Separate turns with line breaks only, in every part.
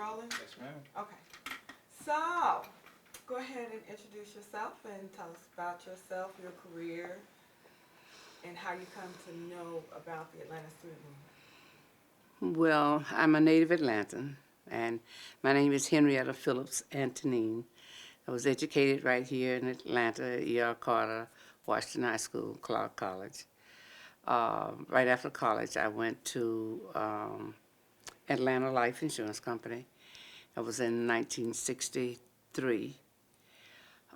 rolling?
Yes, ma'am.
Okay. So, go ahead and introduce yourself and tell us about yourself, your career, and how you come to know about the Atlanta student movement.
Well, I'm a native Atlantan, and my name is Henrietta Phillips Antoinin. I was educated right here in Atlanta, E.R. Carter, Washington High School, Clark College. Right after college, I went to Atlanta Life Insurance Company. That was in 1963.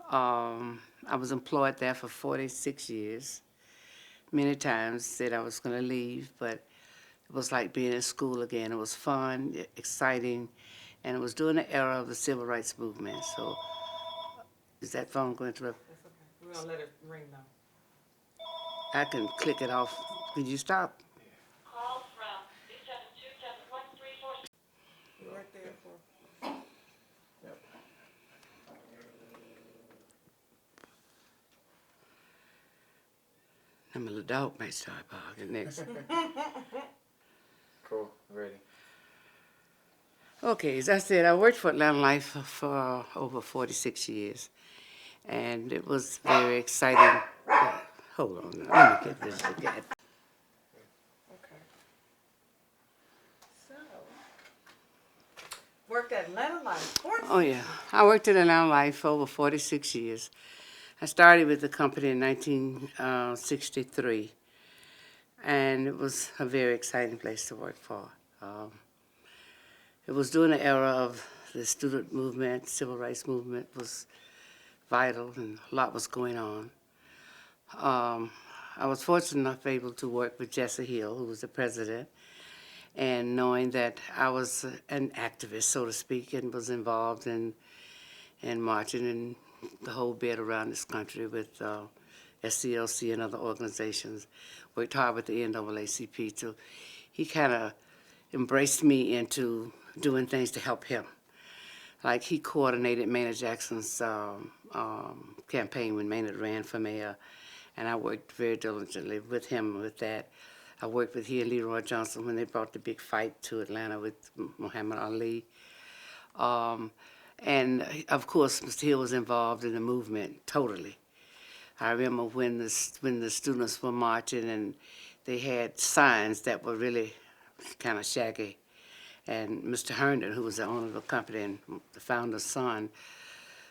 I was employed there for 46 years. Many times said I was going to leave, but it was like being in school again. It was fun, exciting, and it was during the era of the civil rights movement. So, is that phone going to interrupt?
That's okay. We're going to let it ring though.
I can click it off. Could you stop?
Call from 672-7134.
You weren't there for.
Yep.
I'm a little dog might start barking next.
Cool. Ready.
Okay, as I said, I worked for Atlanta Life for over 46 years, and it was very exciting. Hold on, let me get this again.
Okay. So, worked at Atlanta Life.
Oh yeah, I worked at Atlanta Life for over 46 years. I started with the company in 1963, and it was a very exciting place to work for. It was during the era of the student movement, civil rights movement was vital, and a lot was going on. I was fortunate enough able to work with Jesse Hill, who was the president, and knowing that I was an activist, so to speak, and was involved in marching and the whole bit around this country with SCLC and other organizations. Worked hard with the NAACP, so he kind of embraced me into doing things to help him. Like he coordinated Maynard Jackson's campaign when Maynard ran for mayor, and I worked very diligently with him with that. I worked with he and Leroy Johnson when they brought the big fight to Atlanta with Muhammad Ali. And of course, Mr. Hill was involved in the movement totally. I remember when the students were marching and they had signs that were really kind of shaggy. And Mr. Herndon, who was the owner of the company and the founder's son,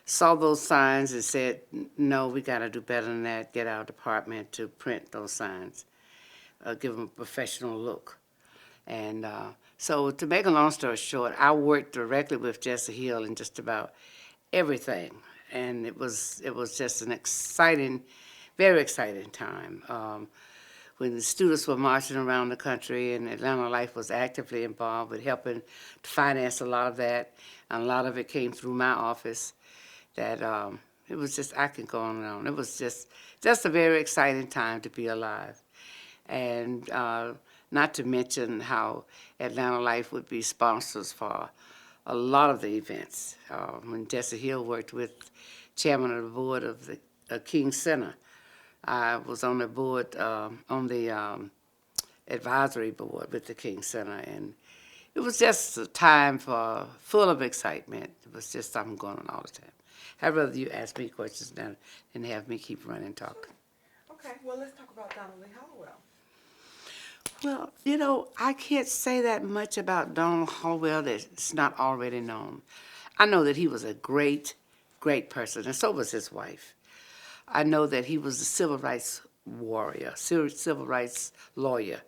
saw those signs and said, no, we got to do better than that, get our department to print those signs, give them a professional look. And so to make a long story short, I worked directly with Jesse Hill in just about everything. And it was just an exciting, very exciting time. When the students were marching around the country, and Atlanta Life was actively involved with helping to finance a lot of that, and a lot of it came through my office, that it was just, I can go on and on. It was just a very exciting time to be alive. And not to mention how Atlanta Life would be sponsors for a lot of the events. When Jesse Hill worked with chairman of the board of the King Center, I was on the board, on the advisory board with the King Center, and it was just a time full of excitement. It was just something going on all the time. I'd rather you ask me questions than have me keep running talking.
Okay, well, let's talk about Donald Lee Hollowell.
Well, you know, I can't say that much about Donald Hollowell that's not already known. I know that he was a great, great person, and so was his wife. I know that he was a civil rights warrior, civil rights lawyer,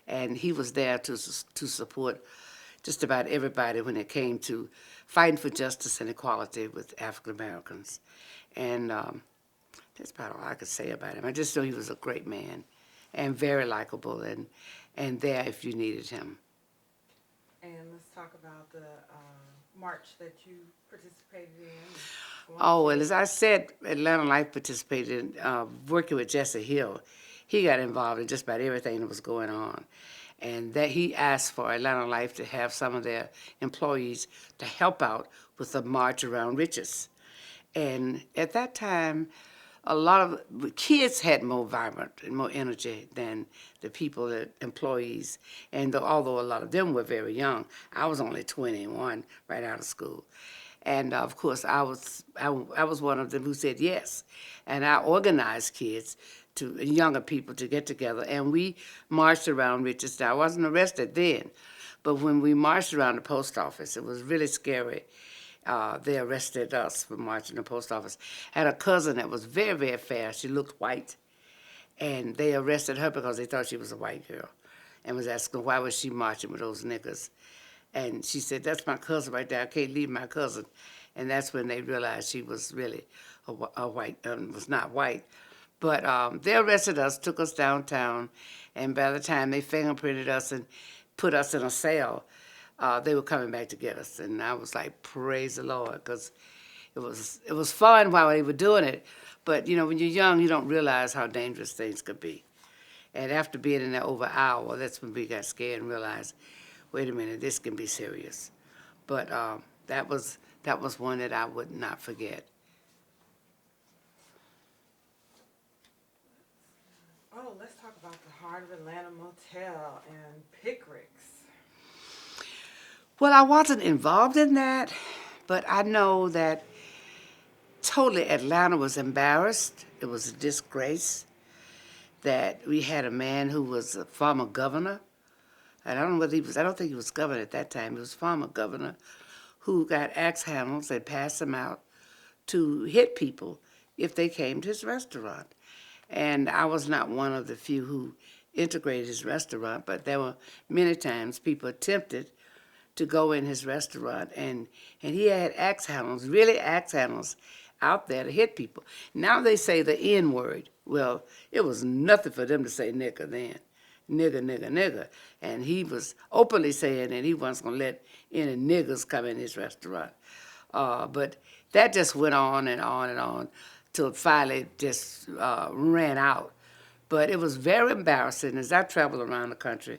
and he was there to support just about everybody when it came to fighting for justice and equality with African Americans. And that's about all I could say about him. I just know he was a great man and very likable and there if you needed him.
And let's talk about the march that you participated in.
Oh, well, as I said, Atlanta Life participated in working with Jesse Hill. He got involved in just about everything that was going on. And that he asked for Atlanta Life to have some of their employees to help out with the March Around Riches. And at that time, a lot of kids had more vibrant and more energy than the people, the employees. And although a lot of them were very young, I was only 21 right out of school. And of course, I was one of them who said yes. And I organized kids to younger people to get together, and we marched around Richards. I wasn't arrested then, but when we marched around the post office, it was really scary. They arrested us for marching the post office. I had a cousin that was very, very fair. She looked white, and they arrested her because they thought she was a white girl, and was asking why was she marching with those niggas. And she said, "That's my cousin right there. I can't leave my cousin." And that's when they realized she was really a white, was not white. But they arrested us, took us downtown, and by the time they fingerprinted us and put us in a cell, they were coming back to get us. And I was like, praise the Lord, because it was fun while they were doing it. But, you know, when you're young, you don't realize how dangerous things could be. And after being in there over an hour, that's when we got scared and realized, wait a minute, this can be serious. But that was one that I would not forget.
Oh, let's talk about the Heart of Atlanta Motel and Pickricks.
Well, I wasn't involved in that, but I know that totally Atlanta was embarrassed. It was a disgrace that we had a man who was a former governor. And I don't know whether I don't think he was governor at that time. He was former governor who got axe handles and passed them out to hit people if they came to his restaurant. And I was not one of the few who integrated his restaurant, but there were many times people attempted to go in his restaurant, and he had axe handles, really axe handles, out there to hit people. Now they say the N word. Well, it was nothing for them to say nigger then. Nigger, nigger, nigger. And he was openly saying that he wasn't going to let any niggers come in his restaurant. But that just went on and on and on till it finally just ran out. But it was very embarrassing as I travel around the country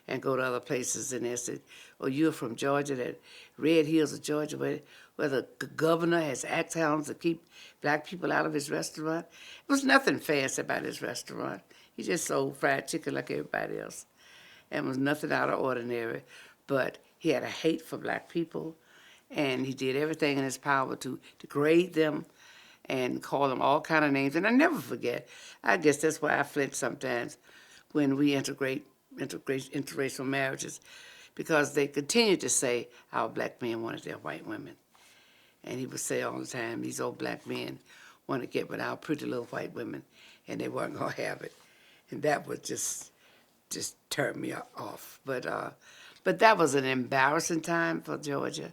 and go to other places, and they said, "Oh, you're from Georgia, that Red Hills of Georgia, where the governor has axe hounds to keep black people out of his restaurant." It was nothing fancy about his restaurant. He just sold fried chicken like everybody else, and was nothing out of ordinary. But he had a hate for black people, and he did everything in his power to degrade them and call them all kind of names. And I never forget. I guess that's why I flinch sometimes when we integrate interracial marriages, because they continue to say our black men wanted their white women. And he would say all the time, these old black men want to get with our pretty little white women, and they weren't going to have it. And that would just turn me off. But that was an embarrassing time for Georgia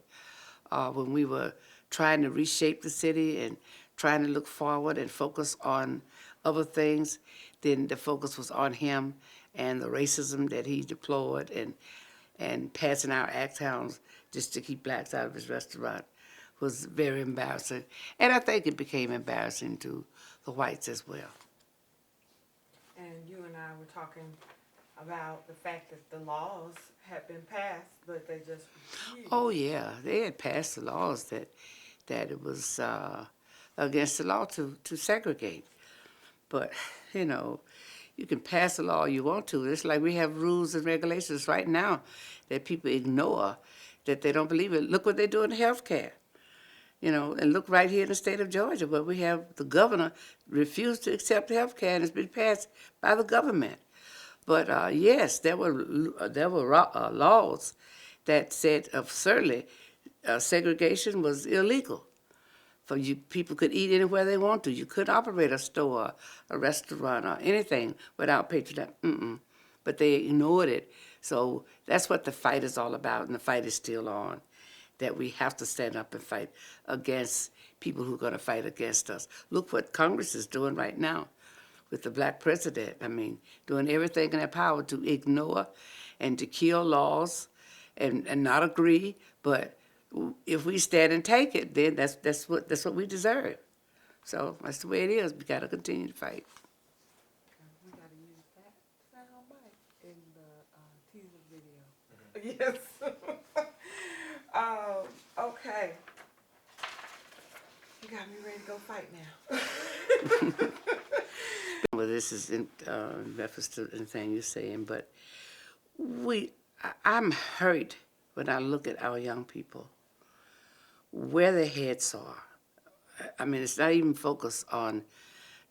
when we were trying to reshape the city and trying to look forward and focus on other things. Then the focus was on him and the racism that he deployed, and passing out axe hounds just to keep blacks out of his restaurant was very embarrassing. And I think it became embarrassing to the whites as well.
And you and I were talking about the fact that the laws had been passed, but they just refused.
Oh yeah, they had passed the laws that it was against the law to segregate. But, you know, you can pass a law you want to. It's like we have rules and regulations right now that people ignore, that they don't believe it. Look what they do in health care. You know, and look right here in the state of Georgia, where we have the governor refused to accept health care, and it's been passed by the government. But yes, there were laws that said certainly segregation was illegal. For you, people could eat anywhere they want to. You couldn't operate a store, a restaurant, or anything without patronage. But they ignored it. So that's what the fight is all about, and the fight is still on. That we have to stand up and fight against people who are going to fight against us. Look what Congress is doing right now with the black president. I mean, doing everything in their power to ignore and to kill laws and not agree, but if we stand and take it, then that's what we deserve. So that's the way it is. We got to continue to fight.
We got to use that sound bite in the teaser video. Yes. Okay. You got me ready to go fight now.
this is in reference to anything you're saying, but I'm hurt when I look at our young people, where their heads are. I mean, it's not even focused on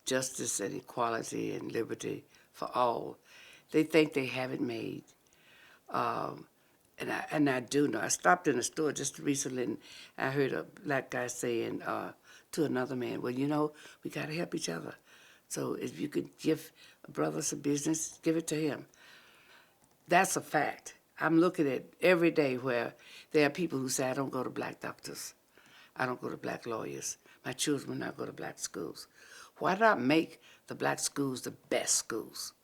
justice and equality and liberty for all. They think they have it made. And I do know. I stopped in a store just recently, and I heard a black guy saying to another man, well, you know, we got to help each other. So if you could give a brother some business, give it to him. That's a fact. I'm looking at every day where there are people who say, I don't go to black doctors. I don't go to black lawyers. My children will not go to black schools. Why not make the black schools the best schools?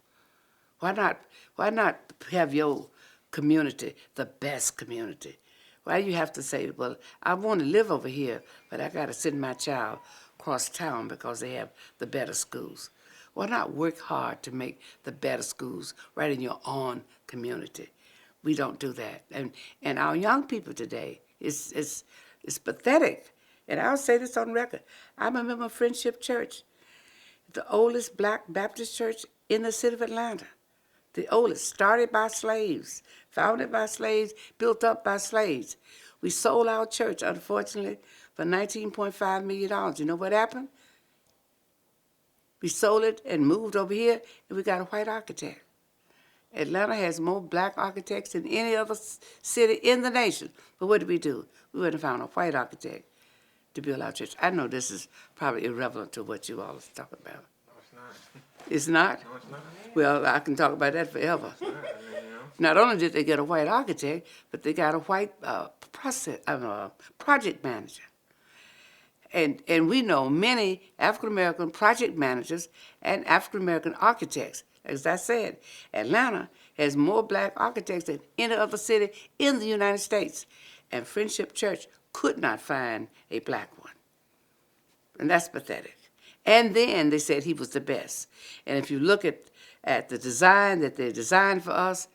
Why not have your community the best community? Why do you have to say, well, I want to live over here, but I got to send my child across town because they have the better schools? Why not work hard to make the better schools right in your own community? We don't do that. And our young people today, it's pathetic. And I'll say this on record. I'm a member of Friendship Church, the oldest black Baptist church in the city of Atlanta. The oldest, started by slaves, founded by slaves, built up by slaves. We sold our church, unfortunately, for $19.5 million. You know what happened? We sold it and moved over here, and we got a white architect. Atlanta has more black architects than any other city in the nation. But what did we do? We went and found a white architect to build our church. I know this is probably irrelevant to what you all are talking about.
No, it's not.
It's not?
No, it's not.
Well, I can talk about that forever.
It's not. I mean, you know.
Not only did they get a white architect, but they got a white project manager. And we know many African-American project managers and African-American architects. As I said, Atlanta has more black architects than any other city in the United States. And Friendship Church could not find a black one. And that's pathetic. And then they said he was the best. And if you look at the design that they designed for us,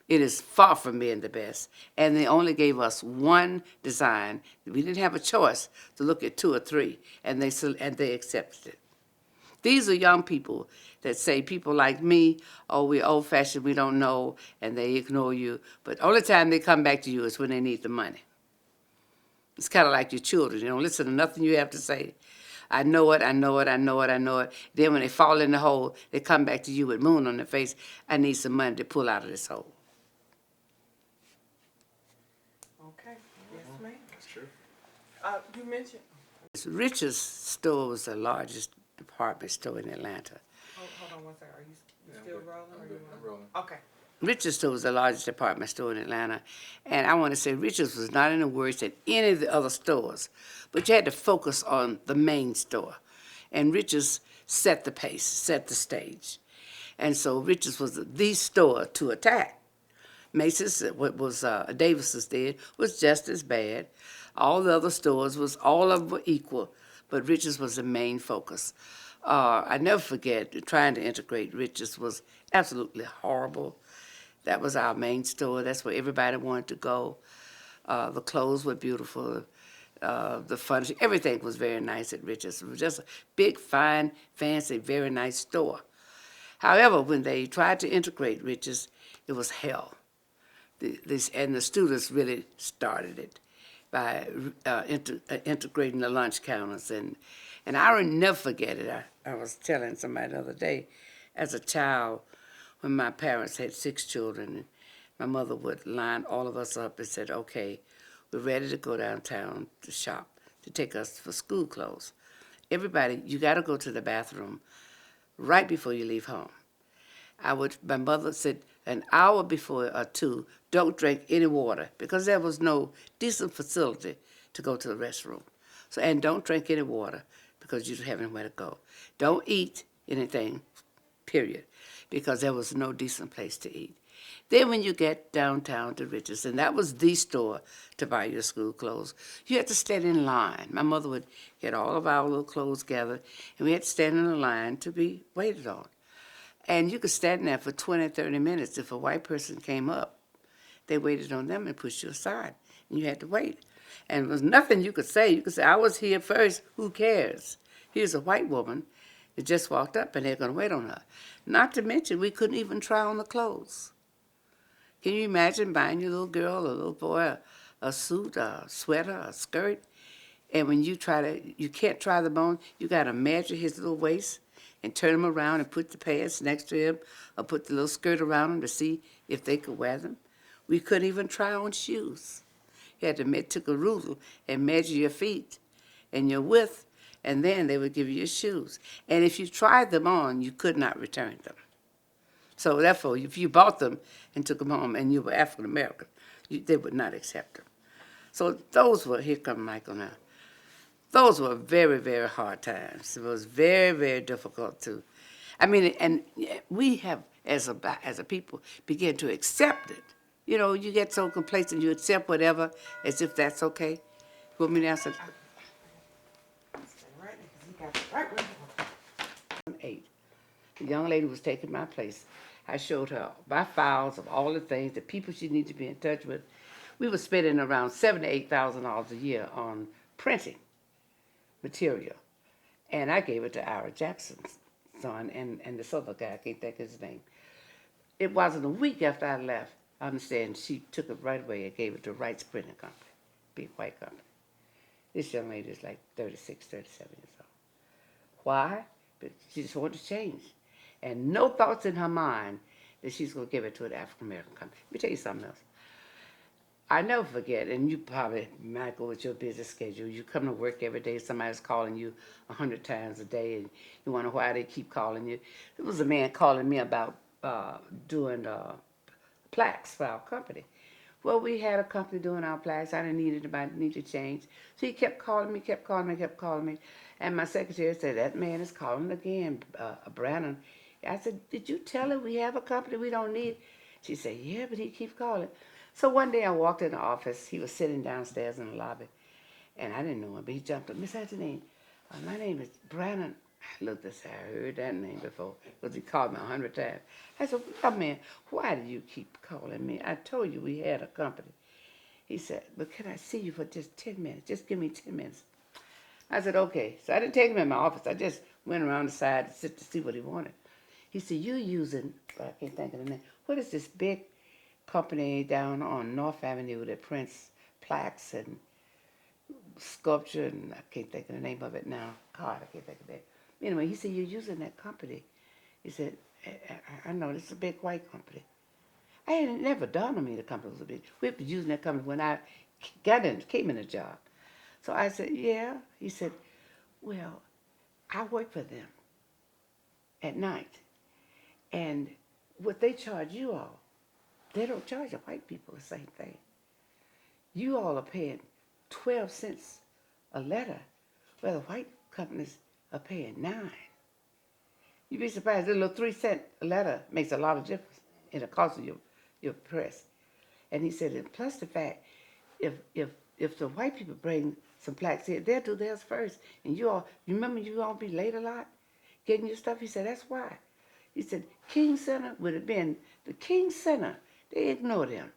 it is far from being the best. And they only gave us one design. We didn't have a choice to look at two or three, and they accepted it. These are young people that say people like me, oh, we're old-fashioned, we don't know, and they ignore you. But the only time they come back to you is when they need the money. It's kind of like your children. They don't listen to nothing you have to say. I know it, I know it, I know it, I know it. Then when they fall in the hole, they come back to you with moon on their face. I need some money to pull out of this hole.
Okay, yes, ma'am.
That's true.
You mentioned,
Rich's store was the largest department store in Atlanta.
hold on one second, are you
Yeah,
still
I'm good.
rolling?
I'm
or
good.
you
I'm
wanna-
rolling.
Okay,
Rich's store was the largest department store in Atlanta. And I want to say Rich's was not in the worst than any of the other stores. But you had to focus on the main store. And Rich's set the pace, set the stage. And so Rich's was the store to attack. Macy's, what was Davis's did, was just as bad. All the other stores all of them were equal, but Rich's was the main focus. I never forget trying to integrate Rich's was absolutely horrible. That was our main store. That's where everybody wanted to go. The clothes were beautiful. The furniture, everything was very nice at Rich's. It was just a big, fine, fancy, very nice store. However, when they tried to integrate Rich's, it was hell. And the students really started it by integrating the lunch counters. And I will never forget it. I was telling somebody the other day, as a child, when my parents had 6 children, my mother would line all of us up and said, okay, we're ready to go downtown to shop, to take us for school clothes. Everybody, you got to go to the bathroom right before you leave home. My mother said an hour before or 2, don't drink any water because there was no decent facility to go to the restroom. So, and don't drink any water because you don't have anywhere to go. Don't eat anything, period, because there was no decent place to eat. Then when you get downtown to Rich's, and that was the store to buy your school clothes, you had to stand in line. My mother would get all of our little clothes gathered, and we had to stand in a line to be waited on. And you could stand there for 20, 30 minutes. If a white person came up, they waited on them and pushed you aside, and you had to wait. And there was nothing you could say. You could say, I was here first, who cares? Here's a white woman They just walked up and they're going to wait on her. Not to mention, we couldn't even try on the clothes. Can you imagine buying your little girl or little boy a suit, a sweater, a skirt, and when you can't try them on, you got to measure his little waist and turn him around and put the pants next to him or put the little skirt around him to see if they could wear them. We couldn't even try on shoes. You had to took a ruler and measure your feet and your width, and then they would give you your shoes. And if you tried them on, you could not return them. So therefore, if you bought them and took them home and you were African American, they would not accept them. So those were, here come Michael now. Those were very, very hard times. It was very, very difficult to, and we have, as a people, begin to accept it. You know, you get so complacent, you accept whatever as if that's okay. You want me to answer?
Right.
8. The young lady was taking my place. I showed her my files of all the things, the people she needed to be in touch with. We were spending around $7,000 to $8,000 a year on printing material. And I gave it to Ira Jackson's son and this other guy, I can't think of his name. It wasn't a week after I left, I understand, she took it right away and gave it to Wright's Printing Company, big white company. This young lady is like 36, 37 years old. Why? But she just wanted to change. And no thoughts in her mind that she's going to give it to an African-American company. Let me tell you something else. I never forget, and you probably might go with your busy schedule. You come to work every day, somebody's calling you 100 times a day, and you wonder why they keep calling you. There was a man calling me about doing plaques for our company. Well, we had a company doing our plaques. I didn't need anybody, need to change. So he kept calling me. And my secretary said, that man is calling again, Brandon. I said, did you tell him we have a company we don't need? She said, yeah, but he keeps calling. So one day I walked in the office. He was sitting downstairs in the lobby, and I didn't know him, but he jumped up. Miss Antoinin, my name is Brandon. I looked and said, I heard that name before, because he called me 100 times. I said, well, man, why do you keep calling me? I told you we had a company. He said, but can I see you for just 10 minutes? Just give me 10 minutes. I said, okay. So I didn't take him in my office. I just went around the side to see what he wanted. He said, you're using, I can't think of the name, what is this big company down on North Avenue that prints plaques and sculpture, and I can't think of the name of it now. God, I can't think of it. Anyway, he said, you're using that company. He said, I know, this is a big white company. I had never dawned on me the company was a big. We were using that company when I came in the job. So I said, yeah. He said, well, I work for them at night. And what they charge you all, they don't charge the white people the same thing. You all are paying 12 cents a letter, where the white companies are paying 9. You'd be surprised, a little 3-cent letter makes a lot of difference in the cost of your press. And he said, and plus the fact, if the white people bring some plaques here, they'll do theirs first. And you remember you all be late a lot getting your stuff? He said, that's why. He said, King Center would have been the King Center. They ignored him.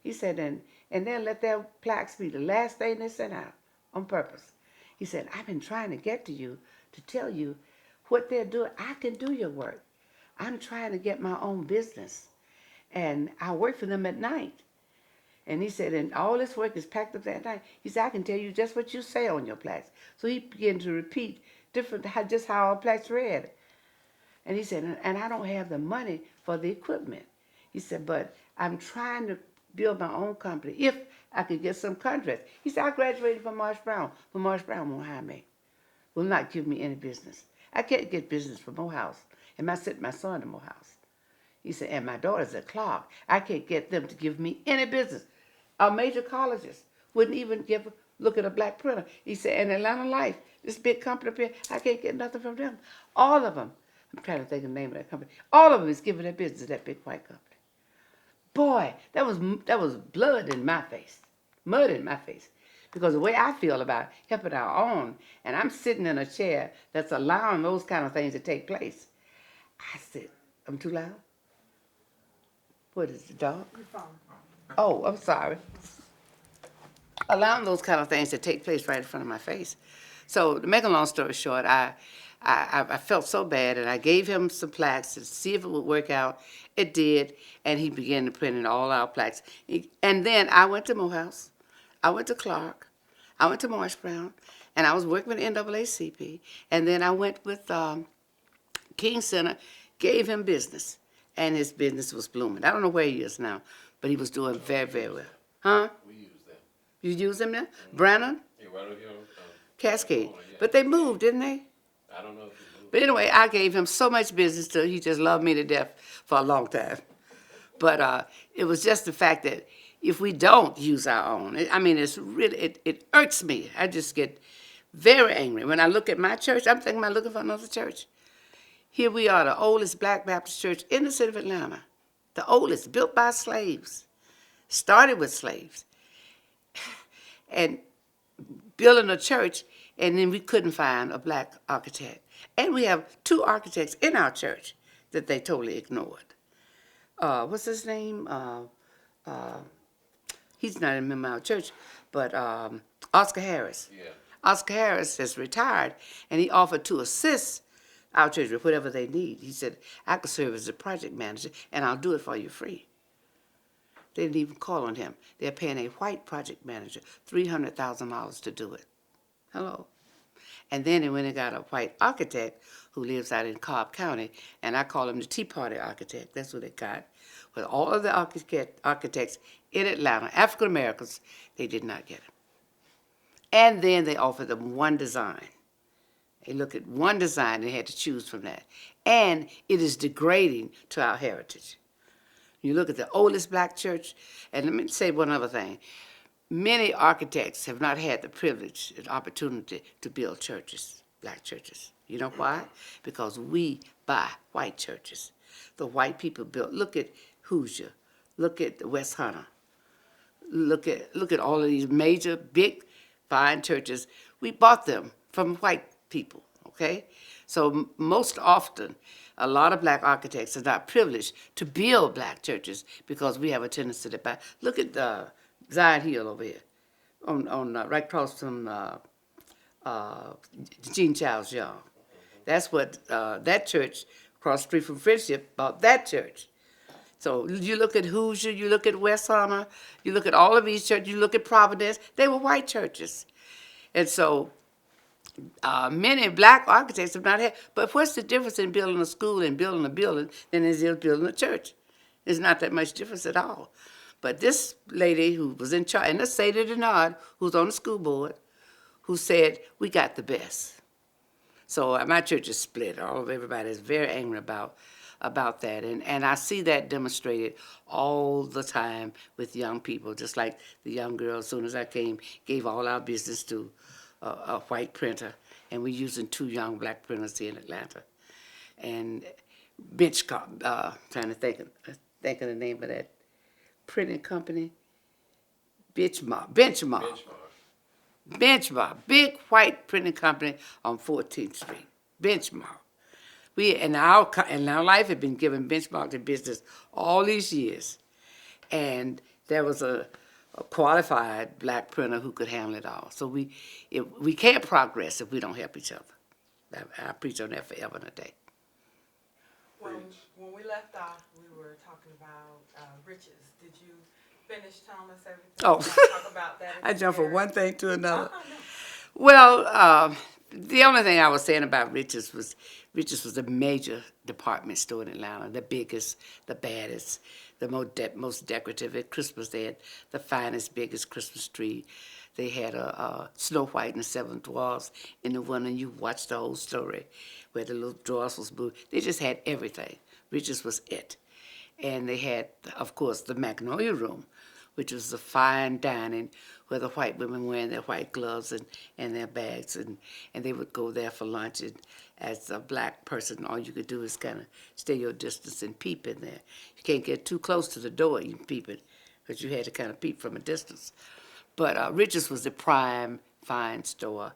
He said, and they'll let their plaques be the last thing they sent out on purpose. He said, I've been trying to get to you to tell you what they're doing. I can do your work. I'm trying to get my own business. And I work for them at night. And he said, and all this work is packed up that night. He said, I can tell you just what you say on your plaques. So he began to repeat just how our plaques read. And he said, and I don't have the money for the equipment. He said, but I'm trying to build my own company if I could get some contracts. He said, I graduated from Marsh Brown, but Marsh Brown won't hire me, will not give me any business. I can't get business from Morehouse, and I sent my son to Morehouse. He said, and my daughter's a clerk. I can't get them to give me any business. Our major colleges wouldn't even look at a black printer. He said, and Atlanta Life, this big company up here, I can't get nothing from them. All of them, I'm trying to think of the name of that company, all of them is giving their business to that big white company. Boy, that was blood in my face, mud in my face. Because the way I feel about helping our own, and I'm sitting in a chair that's allowing those kind of things to take place. I said, I'm too loud? What is the dog?
Your phone.
Oh, I'm sorry. Allowing those kind of things to take place right in front of my face. So to make a long story short, I I felt so bad, and I gave him some plaques to see if it would work out. It did, and he began to print in all our plaques. And then I went to Morehouse, I went to Clark, I went to Morris Brown, and I was working with NAACP, and then I went with King Center, gave him business, and his business was blooming. I don't know where he is now, but he was doing very, very well. Huh?
We use them.
You use them now? Brannon?
Yeah, right over here.
Cascade.
Yeah.
But they moved, didn't they?
I don't know if you moved.
But anyway, I gave him so much business till he just loved me to death for a long time. But it was just the fact that if we don't use our own, I mean, it's really, it irks me. I just get very angry. When I look at my church, I'm thinking about looking for another church. Here we are, the oldest Black Baptist church in the city of Atlanta. The oldest, built by slaves. Started with slaves. And building a church, and then we couldn't find a black architect. And we have 2 architects in our church that they totally ignored. What's his name? He's not a member of our church, but Oscar Harris.
Yeah.
Oscar Harris has retired, and he offered to assist our church with whatever they need. He said, I could serve as a project manager, and I'll do it for you free. They didn't even call on him. They're paying a white project manager $300,000 to do it. Hello. And then they went and got a white architect who lives out in Cobb County, and I call him the Tea Party architect. That's what they got. With all of the architects in Atlanta, African Americans, they did not get him. And then they offered them one design. They looked at one design and they had to choose from that. And it is degrading to our heritage. You look at the oldest black church, and let me say one other thing. Many architects have not had the privilege and opportunity to build churches, black churches. You know why? Because we buy white churches. The white people built. Look at Hoosier. Look at West Hunter. Look at all of these major, big, fine churches. We bought them from white people, okay? So most often, a lot of black architects are not privileged to build black churches because we have a tendency to buy. Look at Zion Hill over here, on right across from Jean Charles Young. That's what that church across the street from Friendship bought that church. So you look at Hoosier, you look at West Hunter, you look at all of these churches, you look at Providence, they were white churches. And so many black architects have not had, but what's the difference in building a school and building a building than it is building a church? There's not that much difference at all. But this lady who was in charge, and let's say to Denard, who's on the school board, who said, we got the best. So my church is split. All of everybody is very angry about that. And I see that demonstrated all the time with young people, just like the young girl, as soon as I came, gave all our business to a white printer, and we're using 2 young black printers here in Atlanta. And trying to think of the name of that printing company, Benchmark, big white printing company on 14th Street, Benchmark. We in our life had been given Benchmark to business all these years, and there was a qualified black printer who could handle it all. So we can't progress if we don't help each other. I preach on that forever and a day.
When we left off, we were talking about riches. Did you finish telling us everything?
Oh.
Talk about that
I jump from one thing to another.
Oh, no.
Well, the only thing I was saying about Richards was a major department store in Atlanta, the biggest, the baddest, the most decorative. At Christmas, they had the finest, biggest Christmas tree. They had a Snow White and the 7 Dwarfs in the one, and you watched the whole story where the little dwarfs was moved. They just had everything. Richards was it. And they had, of course, the Magnolia Room, which was the fine dining where the white women wearing their white gloves and their bags, and they would go there for lunch. And as a black person, all you could do is kind of stay your distance and peep in there. You can't get too close to the door, you can peep it, but you had to kind of peep from a distance. But Richards was the prime fine store.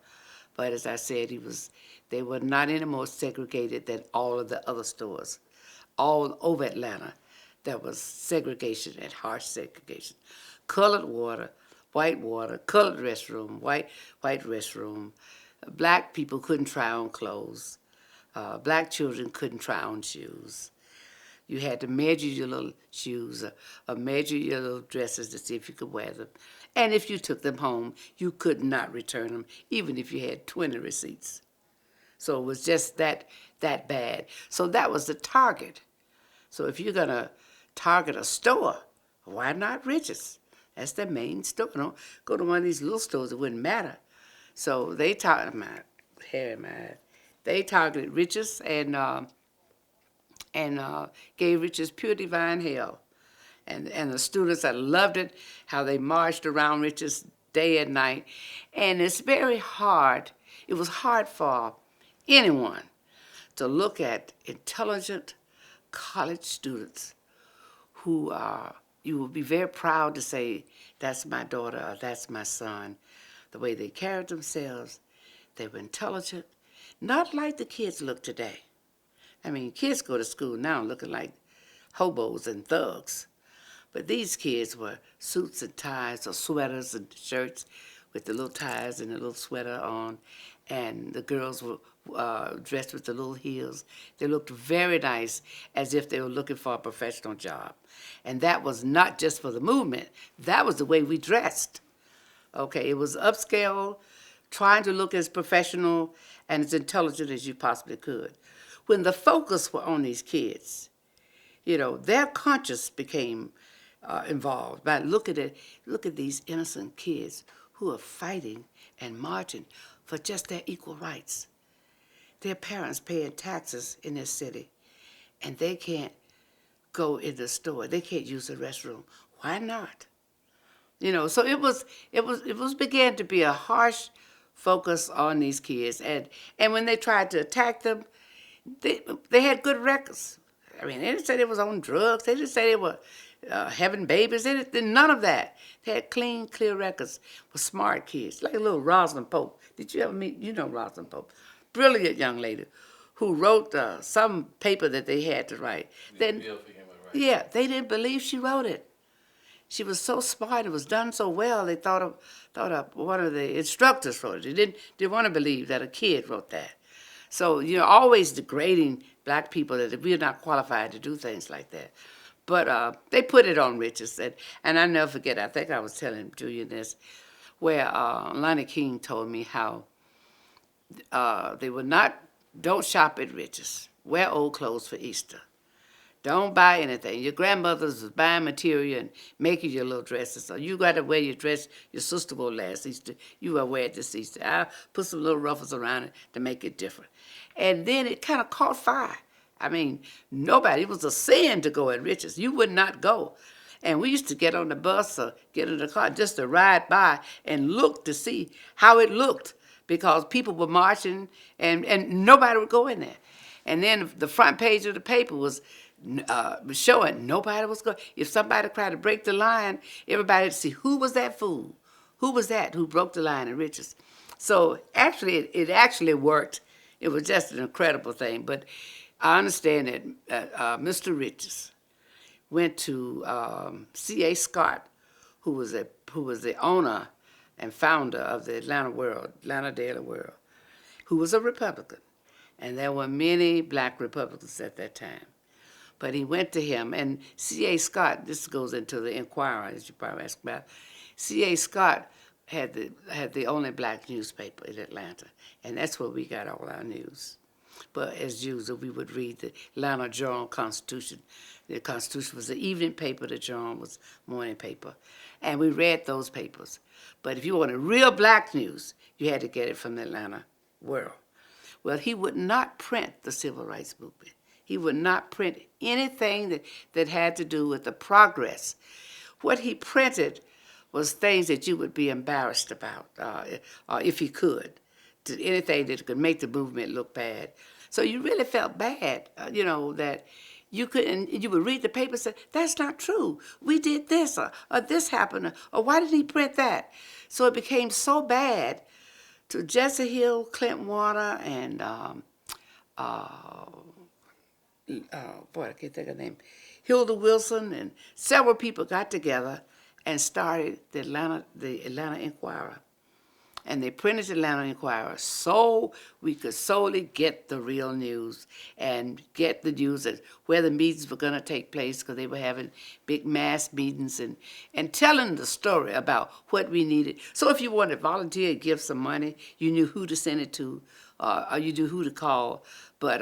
But as I said, they were not any more segregated than all of the other stores. All over Atlanta, there was segregation and harsh segregation. Colored water, colored restroom, white restroom. Black people couldn't try on clothes. Black children couldn't try on shoes. You had to measure your little shoes or measure your little dresses to see if you could wear them. And if you took them home, you could not return them, even if you had 20 receipts. So it was just that bad. So that was the target. So if you're going to target a store, why not Rich's? That's their main store. Don't go to one of these little stores, it wouldn't matter. So they targeted Rich's and gave Rich's pure divine hell. And the students, I loved it, how they marched around Rich's day and night. And it's very hard. It was hard for anyone to look at intelligent college students who you will be very proud to say, that's my daughter or that's my son. The way they carried themselves, they were intelligent, not like the kids look today. I mean, kids go to school now looking like hobos and thugs. But these kids were suits and ties or sweaters and shirts with the little ties and the little sweater on. And the girls were dressed with the little heels. They looked very nice, as if they were looking for a professional job. And that was not just for the movement. That was the way we dressed. Okay, it was upscale, trying to look as professional and as intelligent as you possibly could. When the focus were on these kids, you know, their conscience became involved. But look at these innocent kids who are fighting and marching for just their equal rights. Their parents paying taxes in this city, and they can't go in the store. They can't use the restroom. Why not? You know, so it was began to be a harsh focus on these kids, and when they tried to attack them, they had good records. I mean, they didn't say they was on drugs. They didn't say they were having babies. They didn't, none of that. They had clean, clear records. Were smart kids, like a little Rosalind Pope. Did you ever meet? You know Rosalind Pope, brilliant young lady, who wrote some paper that they had to write. Then, yeah, they didn't believe she wrote it. She was so smart. It was done so well. They thought one of the instructors wrote it. They didn't want to believe that a kid wrote that. So, you know, always degrading black people that we're not qualified to do things like that. But they put it on Rich's. And I never forget, I think I was telling Julian this, where Lonnie King told me how they would not, don't shop at Rich's. Wear old clothes for Easter. Don't buy anything. Your grandmothers was buying material and making your little dresses. So you got to wear your dress your sister wore last Easter. You got to wear it this Easter. I'll put some little ruffles around it to make it different. And then it kind of caught fire. I mean, nobody, it was a sin to go at Rich's. You would not go. And we used to get on the bus or get in the car just to ride by and look to see how it looked, because people were marching and nobody would go in there. And then the front page of the paper was showing nobody was going. If somebody tried to break the line, everybody would see who was that fool, who was that who broke the line at Rich's. So actually, it actually worked. It was just an incredible thing. But I understand that Mr. Rich's went to C.A. Scott, who was the owner and founder of the Atlanta Daily World, who was a Republican, and there were many black Republicans at that time. But he went to him, and C.A. Scott, this goes into the Inquirer, as you probably asked about. C.A. Scott had the only black newspaper in Atlanta, and that's where we got all our news. But as usual, we would read the Atlanta Journal-Constitution. The Constitution was the evening paper, the Journal was morning paper. And we read those papers. But if you wanted real black news, you had to get it from the Atlanta World. Well, he would not print the Civil Rights Movement. He would not print anything that had to do with the progress. What he printed was things that you would be embarrassed about, if he could, to anything that could make the movement look bad. So you really felt bad, that you couldn't, you would read the paper and say, that's not true. We did this, or this happened, or why did he print that? So it became so bad to Jesse Hill, Clint Warner, and boy, I can't think of the name, Hilda Wilson, and several people got together and started the Atlanta Inquirer. And they printed the Atlanta Inquirer so we could solely get the real news and get the news of where the meetings were going to take place, because they were having big mass meetings and telling the story about what we needed. So if you wanted to volunteer and give some money, you knew who to send it to, or you knew who to call. But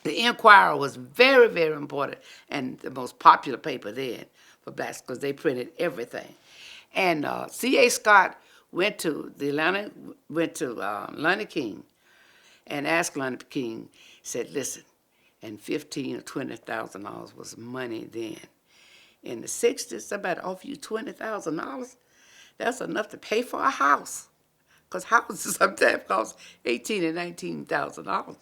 the Inquirer was very, very important and the most popular paper then for blacks, because they printed everything. And C.A. Scott went to Lonnie King and asked Lonnie King, said, listen, and $15,000 or $20,000 was money then. In the 60s, somebody offer you $20,000, that's enough to pay for a house, because houses sometimes cost $18,000 and $19,000.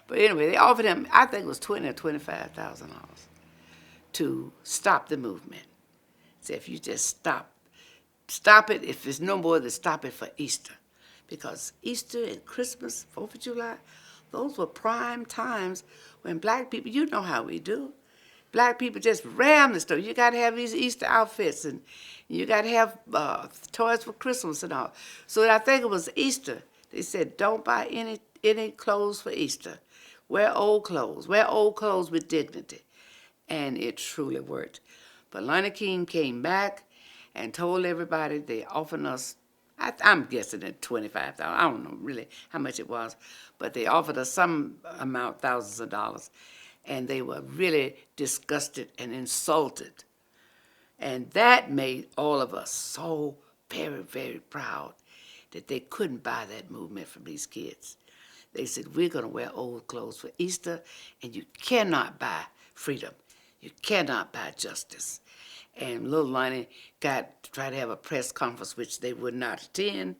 But anyway, they offered him, I think it was $20,000 or $25,000 to stop the movement. Say, if you just stop it. If there's no more, then stop it for Easter. Because Easter and Christmas, 4th of July, those were prime times when black people, you know how we do. Black people just ram the store. You got to have these Easter outfits, and you got to have toys for Christmas and all. So I think it was Easter. They said, don't buy any clothes for Easter. Wear old clothes. Wear old clothes with dignity. And it truly worked. But Lonnie King came back and told everybody they offered us, I'm guessing at $25,000. I don't know really how much it was, but they offered us some amount, thousands of dollars, and they were really disgusted and insulted. And that made all of us so very, very proud that they couldn't buy that movement from these kids. They said, we're going to wear old clothes for Easter, and you cannot buy freedom. You cannot buy justice. And little Lonnie got to try to have a press conference, which they would not attend,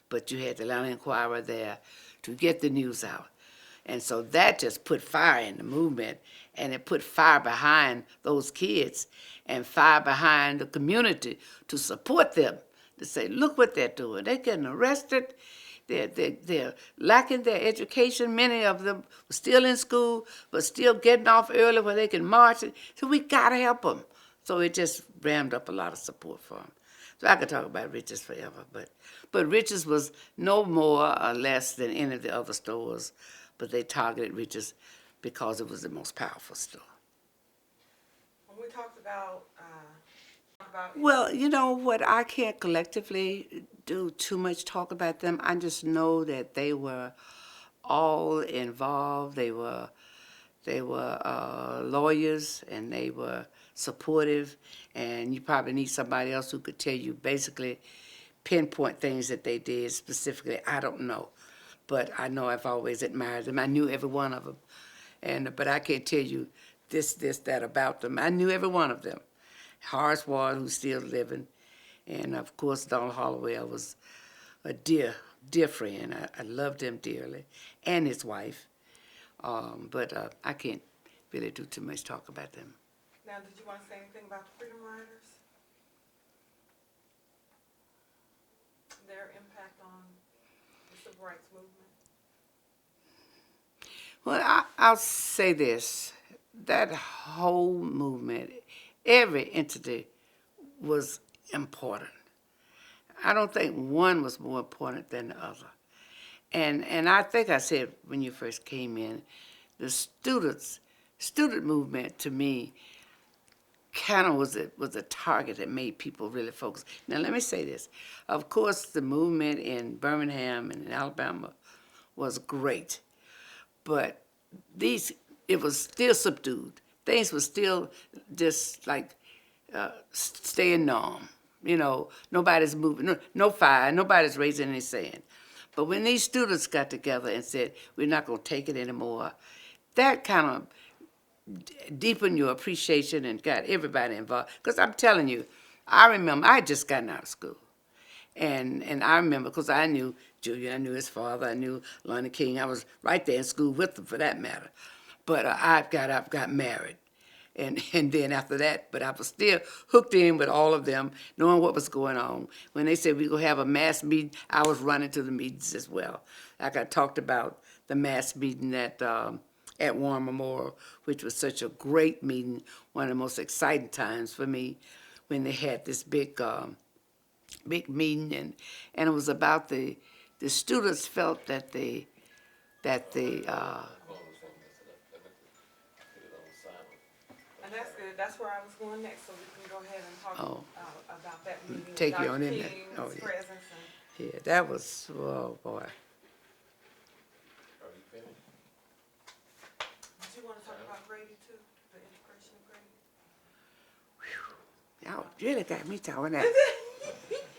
but you had the Atlanta Inquirer there to get the news out. And so that just put fire in the movement, and it put fire behind those kids and fire behind the community to support them, to say, look what they're doing. They're getting arrested. They're lacking their education. Many of them were still in school, but still getting off early where they can march. So we got to help them. So it just rammed up a lot of support for them. So I could talk about Rich's forever, but Rich's was no more or less than any of the other stores, but they targeted Rich's because it was the most powerful store.
When we talked about
Well, you know what, I can't collectively do too much talk about them. I just know that they were all involved. They were lawyers, and they were supportive, and you probably need somebody else who could tell you basically pinpoint things that they did specifically. I don't know, but I know I've always admired them. I knew every one of them, but I can't tell you this, that about them. I knew every one of them. Horace Ward, who's still living, and of course Donald Holloway was a dear friend. I loved him dearly, and his wife. But I can't really do too much talk about them.
Now, did you want to say anything about the Freedom Riders? Their impact on the civil rights movement?
Well, I'll say this. That whole movement, every entity was important. I don't think one was more important than the other. And I think I said when you first came in, the student movement to me kind of was a target that made people really focus. Now let me say this. Of course, the movement in Birmingham and in Alabama was great, but it was still subdued. Things were still just like staying numb. You know, nobody's moving, no fire, nobody's raising any sand. But when these students got together and said, we're not going to take it anymore, that kind of deepened your appreciation and got everybody involved. Because I'm telling you, I remember, I had just gotten out of school. And I remember, because I knew Julian, I knew his father, I knew Lonnie King. I was right there in school with them, for that matter. But I got married. And then after that, but I was still hooked in with all of them, knowing what was going on. When they said we were going to have a mass meeting, I was running to the meetings as well. Like I talked about the mass meeting at Warren Memorial, which was such a great meeting, one of the most exciting times for me, when they had this big big meeting, and it was about the students felt that
And that's good. That's where I was going next, so we can go ahead and talk
Oh.
about that meeting.
Take you
Dr.
on in there.
King's
Oh, yeah.
presence and
Yeah, that was, oh boy.
did you want to talk about Grady too? The integration of Grady?
Y'all really got me talking that.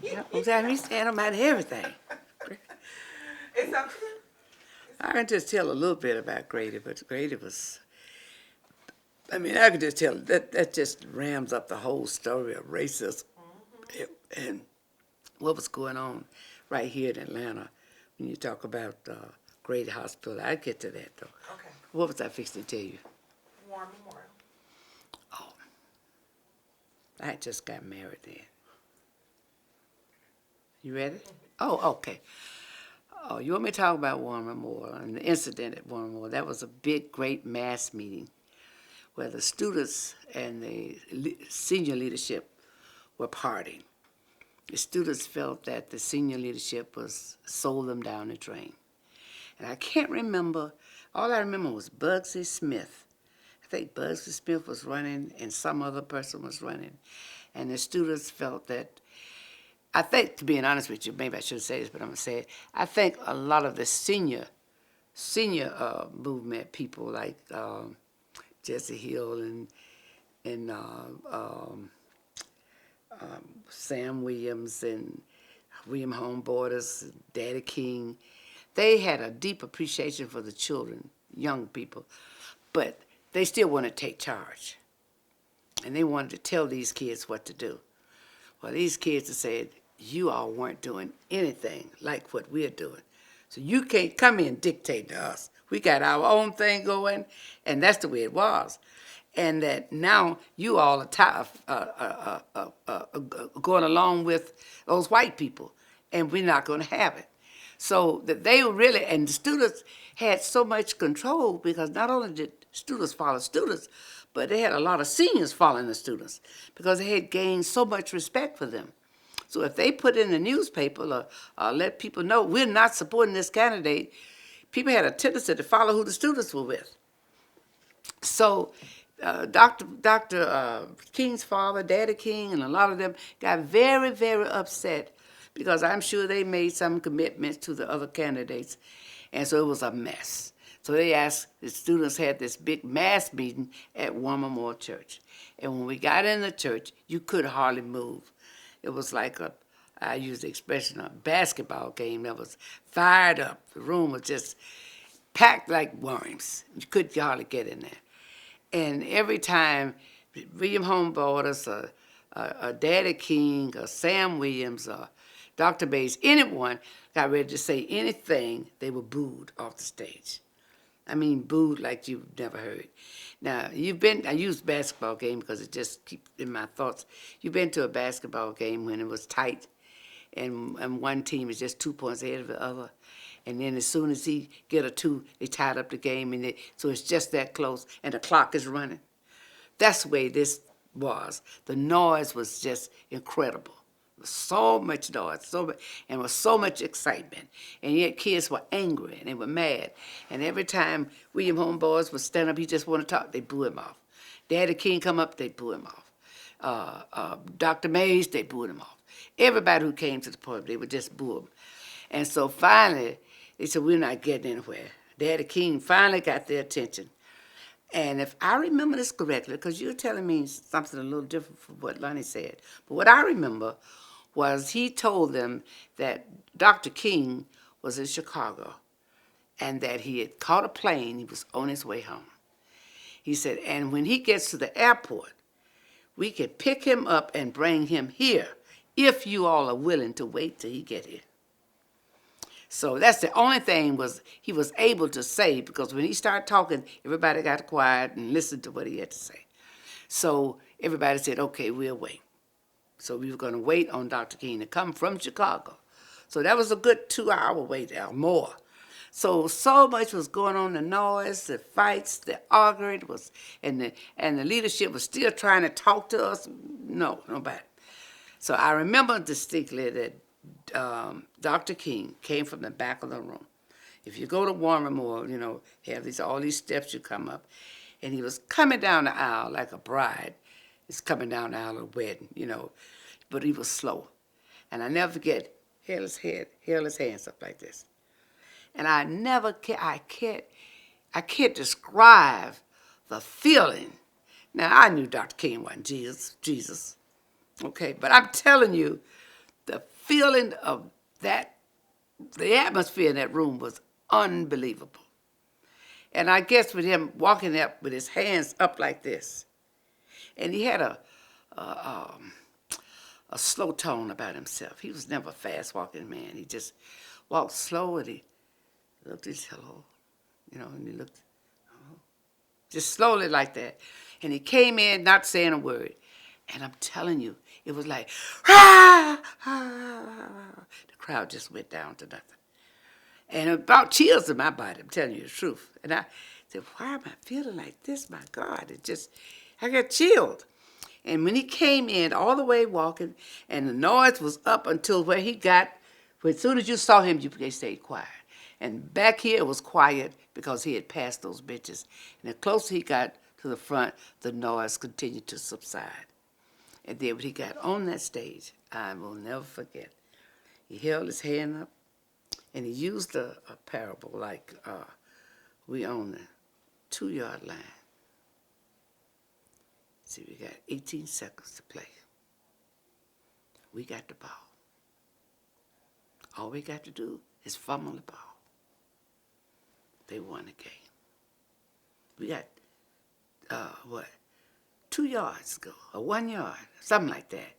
Y'all got me saying about everything.
It's okay.
I can just tell a little bit about Grady, but Grady was, I mean, I could just tell, that just rams up the whole story of racism and what was going on right here in Atlanta when you talk about Grady Hospital. I'll get to that, though.
Okay.
What was I fixing to tell you?
War Memorial.
Oh, I had just got married then. You ready? Oh, okay. Oh, you want me to talk about War Memorial and the incident at War Memorial? That was a big, great mass meeting where the students and the senior leadership were partying. The students felt that the senior leadership sold them down the drain. And I can't remember, all I remember was Bugsy Smith. I think Bugsy Smith was running and some other person was running. And the students felt that, I think, to be honest with you, maybe I shouldn't say this, but I'm going to say it. I think a lot of the senior movement people like Jesse Hill and Sam Williams and William Homeboarders, Daddy King, they had a deep appreciation for the children, young people, but they still wanted to take charge. And they wanted to tell these kids what to do. Well, these kids have said, you all weren't doing anything like what we're doing. So you can't come in and dictate to us. We got our own thing going, and that's the way it was. And that now you all are going along with those white people, and we're not going to have it. So that they were really, and the students had so much control because not only did students follow students, but they had a lot of seniors following the students because they had gained so much respect for them. So if they put in the newspaper or let people know we're not supporting this candidate, people had a tendency to follow who the students were with. So Dr. King's father, Daddy King, and a lot of them got very, very upset because I'm sure they made some commitments to the other candidates, and so it was a mess. So they asked, the students had this big mass meeting at War Memorial Church. And when we got in the church, you could hardly move. It was like I use the expression, a basketball game that was fired up. The room was just packed like worms. You couldn't hardly get in there. And every time William Homeboarders or Daddy King or Sam Williams or Dr. Bates, anyone got ready to say anything, they were booed off the stage. I mean, booed like you've never heard. Now, I use basketball game because it just keeps in my thoughts. You've been to a basketball game when it was tight and one team is just 2 points ahead of the other. And then as soon as he get a two, they tied up the game, so it's just that close, and the clock is running. That's the way this was. The noise was just incredible. So much noise, and was so much excitement. And yet kids were angry and they were mad. And every time William Homeboys would stand up, he just wanted to talk, they boo him off. Daddy King come up, they boo him off. Dr. Mays, they booed him off. Everybody who came to the podium, they would just boo him. And so finally, they said, we're not getting anywhere. Daddy King finally got their attention. And if I remember this correctly, because you're telling me something a little different from what Lonnie said, but what I remember was he told them that Dr. King was in Chicago and that he had caught a plane, he was on his way home. He said, and when he gets to the airport, we can pick him up and bring him here if you all are willing to wait till he get here. So that's the only thing he was able to say, because when he started talking, everybody got quiet and listened to what he had to say. So everybody said, okay, we'll wait. So we were going to wait on Dr. King to come from Chicago. So that was a good 2-hour wait or more. So much was going on, the noise, the fights, the arguing, and the leadership was still trying to talk to us. No, nobody. So I remember distinctly that Dr. King came from the back of the room. If you go to War Memorial, have all these steps you come up, and he was coming down the aisle like a bride is coming down the aisle of a wedding, but he was slow. And I never forget, held his hands up like this. And I can't describe the feeling. Now, I knew Dr. King wasn't Jesus, okay? But I'm telling you, the feeling of that, the atmosphere in that room was unbelievable. And I guess with him walking up with his hands up like this, and he had a slow tone about himself. He was never a fast-walking man. He just walked slow, and he looked at his hello, and he looked, just slowly like that. And he came in not saying a word. And I'm telling you, it was like, ah, ah. The crowd just went down to nothing. And it brought chills in my body, I'm telling you the truth. And I said, why am I feeling like this? My God, I got chilled. And when he came in, all the way walking, and the noise was up until where he got, as soon as you saw him, they stayed quiet. And back here, it was quiet because he had passed those benches. And the closer he got to the front, the noise continued to subside. And then when he got on that stage, I will never forget, he held his hand up, and he used a parable like we on the 2-yard line. See, we got 18 seconds to play. We got the ball. All we got to do is fumble the ball. They won the game. We got, 2 yards to go, or 1 yard, something like that.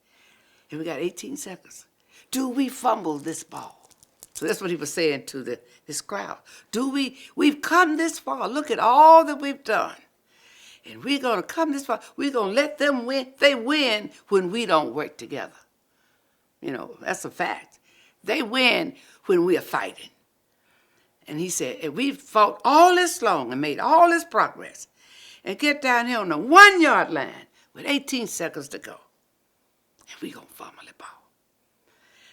And we got 18 seconds. Do we fumble this ball? So that's what he was saying to this crowd. We've come this far. Look at all that we've done. And we're going to come this far. We're going to let them win. They win when we don't work together. That's a fact. They win when we are fighting. And he said, if we've fought all this long and made all this progress and get down here on the 1 yard line with 18 seconds to go, and we're going to fumble the ball.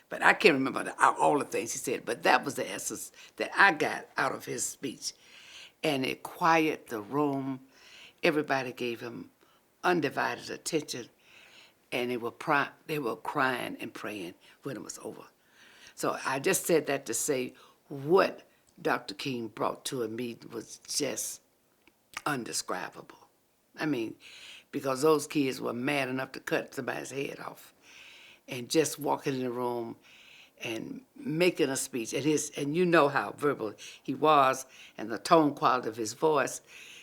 But I can't remember all the things he said, but that was the essence that I got out of his speech. And it quieted the room. Everybody gave him undivided attention, and they were crying and praying when it was over. So I just said that to say what Dr. King brought to a meeting was just undescribable. I mean, because those kids were mad enough to cut somebody's head off, and just walking in the room and making a speech. And you know how verbal he was and the tone quality of his voice,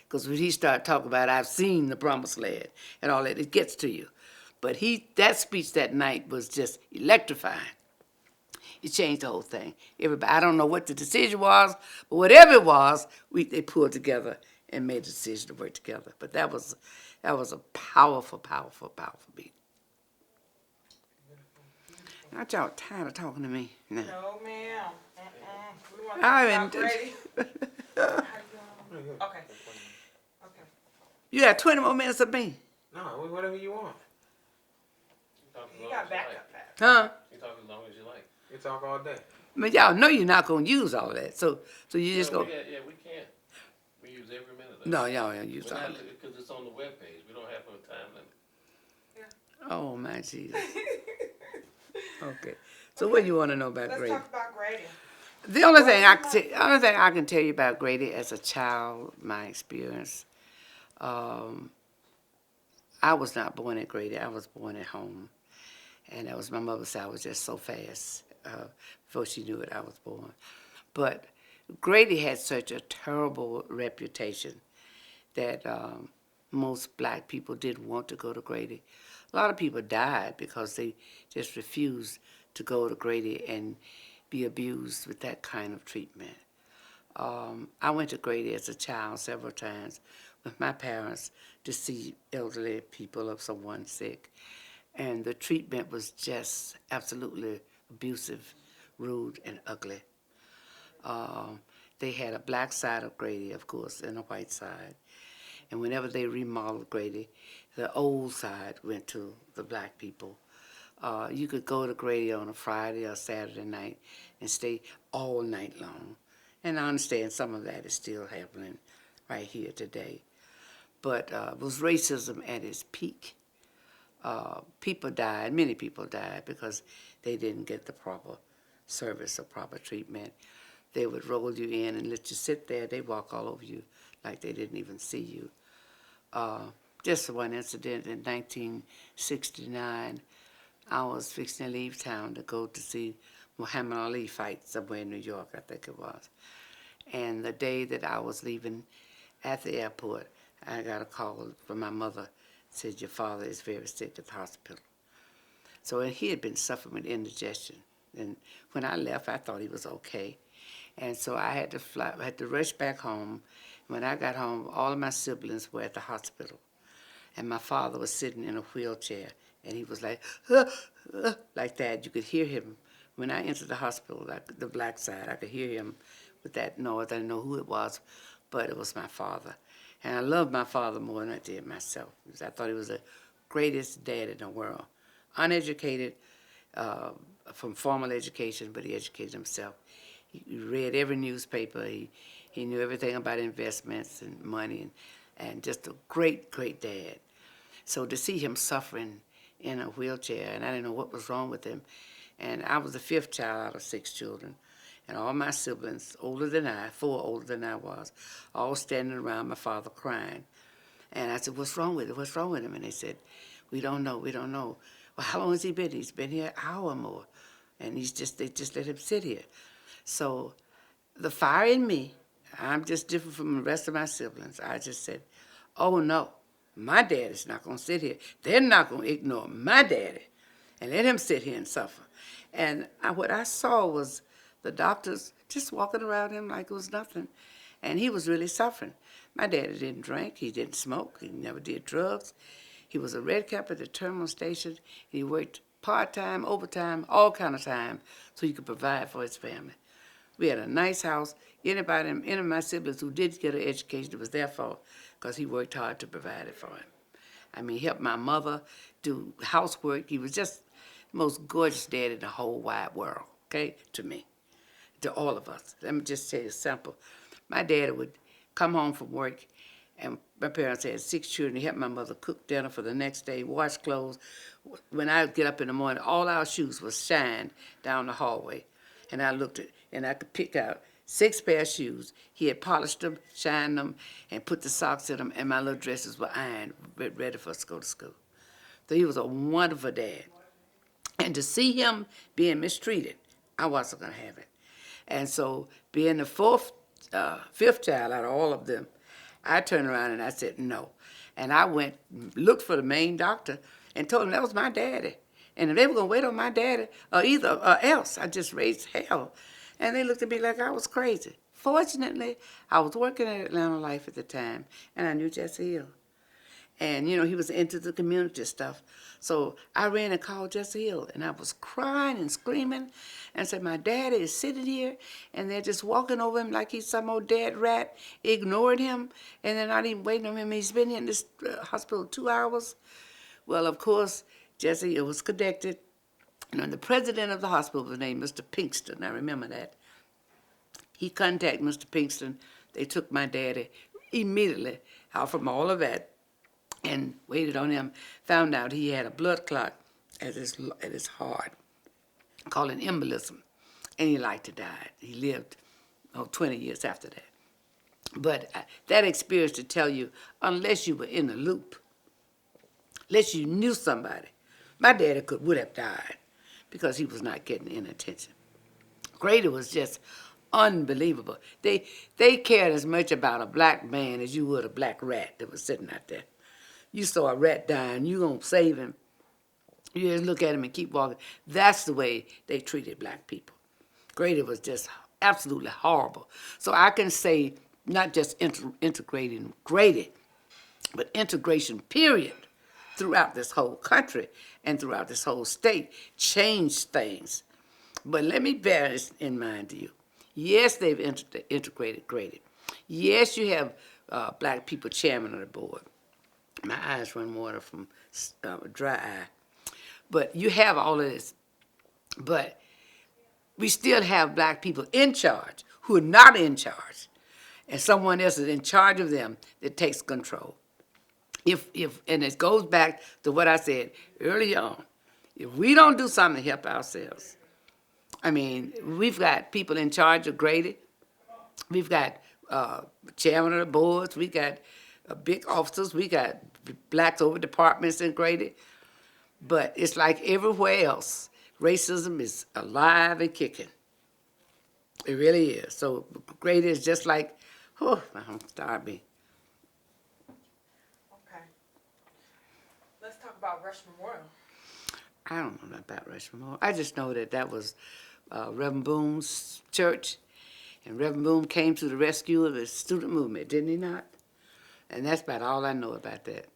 because when he started talking about, I've seen the promised land and all that, it gets to you. But that speech that night was just electrifying. It changed the whole thing. Everybody, I don't know what the decision was, but whatever it was, they pulled together and made a decision to work together. But that was a powerful, powerful, powerful meeting. Aren't y'all tired of talking to me? No.
No, ma'am. We want to
I
talk about
haven't-
Grady. How you doing? Okay. Okay.
You got 20 more minutes of me.
No, whatever you want.
You got backup.
Huh?
You talk as long as you like.
You talk all day.
But y'all know you're not going to use all that. So you just go,
We can't. We use every minute of it.
no, y'all don't use all that.
Because it's on the webpage. We don't have a time limit.
Oh, my Jesus. Okay. So what do you want to know about
Let's
Grady?
talk about Grady.
The only thing I can tell you about Grady as a child, my experience, I was not born at Grady. I was born at home. And that was my mother said I was just so fast. Before she knew it, I was born. But Grady had such a terrible reputation that most black people didn't want to go to Grady. A lot of people died because they just refused to go to Grady and be abused with that kind of treatment. I went to Grady as a child several times with my parents to see elderly people or someone sick. And the treatment was just absolutely abusive, rude, and ugly. They had a black side of Grady, of course, and a white side. And whenever they remodeled Grady, the old side went to the black people. You could go to Grady on a Friday or Saturday night and stay all night long. And I understand some of that is still happening right here today. But it was racism at its peak. People died, many people died because they didn't get the proper service or proper treatment. They would roll you in and let you sit there. They walk all over you like they didn't even see you. Just one incident in 1969, I was fixing to leave town to go to see Muhammad Ali fight somewhere in New York, I think it was. And the day that I was leaving at the airport, I got a call from my mother. Said, your father is very sick at the hospital. So he had been suffering with indigestion. And when I left, I thought he was okay. And so I had to rush back home. When I got home, all of my siblings were at the hospital. And my father was sitting in a wheelchair, and he was like, like that. You could hear him. When I entered the hospital, like the black side, I could hear him with that noise. I didn't know who it was, but it was my father. And I loved my father more than I did myself, because I thought he was the greatest dad in the world. Uneducated, from formal education, but he educated himself. He read every newspaper. He knew everything about investments and money, and just a great, great dad. So to see him suffering in a wheelchair, and I didn't know what was wrong with him. And I was the fifth child out of 6 children. And all my siblings, older than I, 4 older than I was, all standing around my father crying. And I said, what's wrong with it? What's wrong with him? And they said, we don't know, we don't know. Well, how long has he been? He's been here an hour or more. And they just let him sit here. So the fire in me, I'm just different from the rest of my siblings. I just said, oh no, my daddy's not going to sit here. They're not going to ignore my daddy and let him sit here and suffer. And what I saw was the doctors just walking around him like it was nothing. And he was really suffering. My daddy didn't drink, he didn't smoke, he never did drugs. He was a red cap at the terminal station. He worked part-time, overtime, all kind of time, so he could provide for his family. We had a nice house. Any of my siblings who did get an education, it was their fault, because he worked hard to provide it for him. I mean, he helped my mother do housework. He was just the most gorgeous dad in the whole wide world, okay, to me, to all of us. Let me just tell you simple. My daddy would come home from work, and my parents had 6 children. He helped my mother cook dinner for the next day, wash clothes. When I would get up in the morning, all our shoes were shined down the hallway. And I looked at, and I could pick out 6 pair of shoes. He had polished them, shined them, and put the socks in them, and my little dresses were ironed, ready for us to go to school. So he was a wonderful dad. And to see him being mistreated, I wasn't going to have it. And so being the fifth child out of all of them, I turned around and I said no. And I went, looked for the main doctor and told him that was my daddy. And if they were going to wait on my daddy or else, I just raised hell. And they looked at me like I was crazy. Fortunately, I was working at Atlanta Life at the time, and I knew Jesse Hill. And, you know, he was into the community stuff. So I ran and called Jesse Hill, and I was crying and screaming and said, my daddy is sitting here, and they're just walking over him like he's some old dead rat, ignoring him, and they're not even waiting on him. He's been here in this hospital 2 hours. Well, of course, Jesse Hill was connected. And the president of the hospital was named Mr. Pinkston. I remember that. He contacted Mr. Pinkston. They took my daddy immediately out from all of that and waited on him, found out he had a blood clot at his heart, called an embolism, and he liked to die. He lived 20 years after that. But that experience to tell you, unless you were in the loop, unless you knew somebody, my daddy would have died because he was not getting any attention. Grady was just unbelievable. They cared as much about a black man as you would a black rat that was sitting out there. You saw a rat dying, you gonna save him. You just look at him and keep walking. That's the way they treated black people. Grady was just absolutely horrible. So I can say not just integrating Grady, but integration period throughout this whole country and throughout this whole state changed things. But let me bear this in mind to you. Yes, they've integrated Grady. Yes, you have black people chairman of the board. My eyes run water from dry eye. But you have all of this. But we still have black people in charge who are not in charge. And someone else is in charge of them that takes control. And it goes back to what I said early on. If we don't do something to help ourselves, I mean, we've got people in charge of Grady. We've got chairman of the boards. We got big officers. We got blacks over departments in Grady. But it's like everywhere else, racism is alive and kicking. It really is. So Grady is just like, I'm starving.
Okay. Let's talk about Rush Memorial.
I don't know nothing about Rush Memorial. I just know that was Reverend Boone's church, and Reverend Boone came to the rescue of the student movement, didn't he not? And that's about all I know about that.